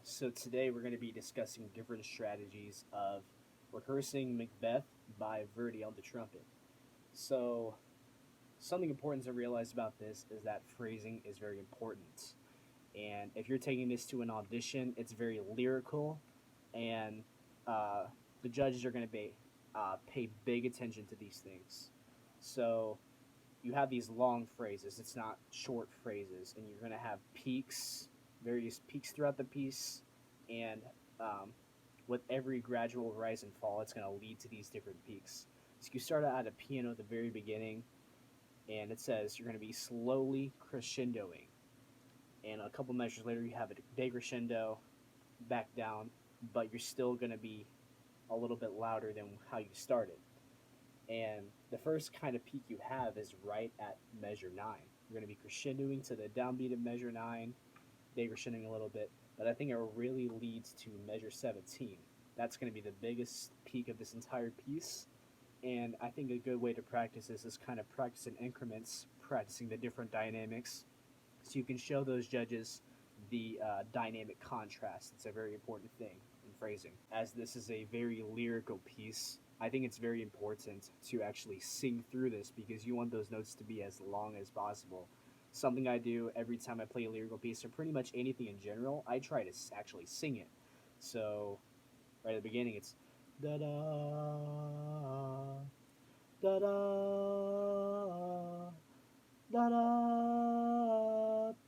So today we're going to be discussing different strategies of rehearsing Macbeth by Verdi on the trumpet. So something important to realize about this is that phrasing is very important. And if you're taking this to an audition, it's very lyrical, and uh, the judges are going to pay big attention to these things. So you have these long phrases, it's not short phrases, and you're going to have peaks, various peaks throughout the piece, and um, with every gradual rise and fall, it's going to lead to these different peaks. So you start out at a piano at the very beginning, and it says you're going to be slowly crescendoing, and a couple measures later, you have a decrescendo, back down, but you're still going to be a little bit louder than how you started. And the first kind of peak you have is right at measure 9. You're going to be crescendoing to the downbeat of measure 9, decrescendoing a little bit, but I think it really leads to measure 17. That's going to be the biggest peak of this entire piece. And I think a good way to practice this is kind of practice in increments, practicing the different dynamics, so you can show those judges the dynamic contrast. It's a very important thing in phrasing. As this is a very lyrical piece, I think it's very important to actually sing through this because you want those notes to be as long as possible. Something I do every time I play a lyrical piece, or pretty much anything in general, I try to actually sing it. So, right at the beginning, it's da da da da da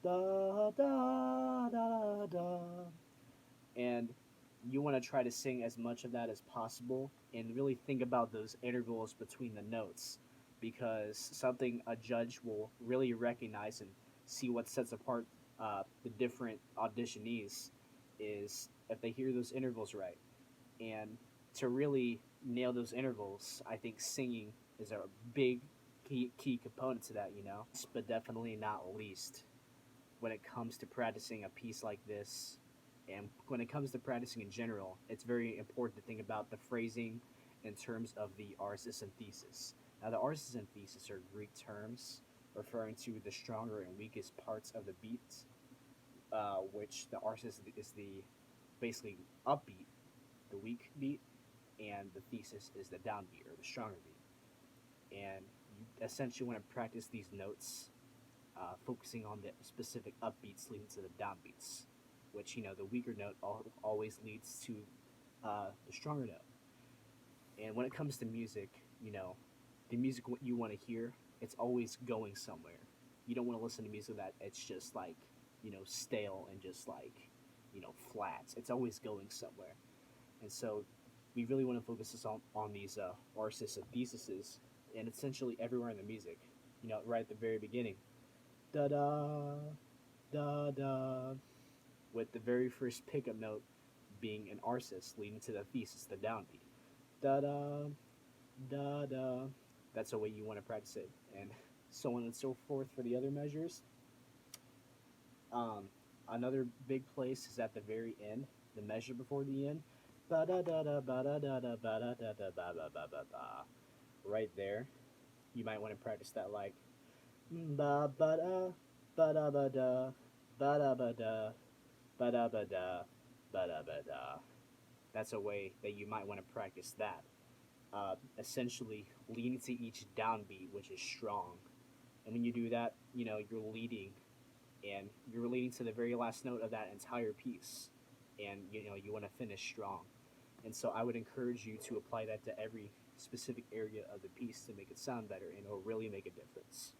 da da da da da, and you want to try to sing as much of that as possible and really think about those intervals between the notes, because something a judge will really recognize and see what sets apart the different auditionees is if they hear those intervals right. And to really nail those intervals, I think singing is a big key component to that, you know. But definitely not least, when it comes to practicing a piece like this, and when it comes to practicing in general, it's very important to think about the phrasing in terms of the arsis and thesis. Now, the arsis and thesis are Greek terms referring to the stronger and weakest parts of the beat, which the arsis is the basically upbeat, the weak beat, and the thesis is the downbeat or the stronger beat. And you essentially want to practice these notes, focusing on the specific upbeats leading to the downbeats, which, you know, the weaker note always leads to the stronger note. And when it comes to music, you know, the music what you want to hear, it's always going somewhere. You don't want to listen to music that it's just like, you know, stale and just like, you know, flat. It's always going somewhere. And so we really want to focus this on these arsis and theses, and essentially everywhere in the music. You know, right at the very beginning, da da da da, with the very first pickup note being an arsis leading to the thesis, the downbeat. Da da da da. That's the way you want to practice it, and so on and so forth for the other measures. Um, Another big place is at the very end, the measure before the end. ba da da da ba da da da ba da da da ba ba ba ba ba. Right there, you might want to practice that like ba ba da ba da ba da ba da ba da ba da ba da ba da ba da. That's a way that you might want to practice that. Essentially, leaning to each downbeat, which is strong. And when you do that, you're leading, and you're leading to the very last note of that entire piece, and you want to finish strong. And so I would encourage you to apply that to every specific area of the piece to make it sound better, and it'll really make a difference.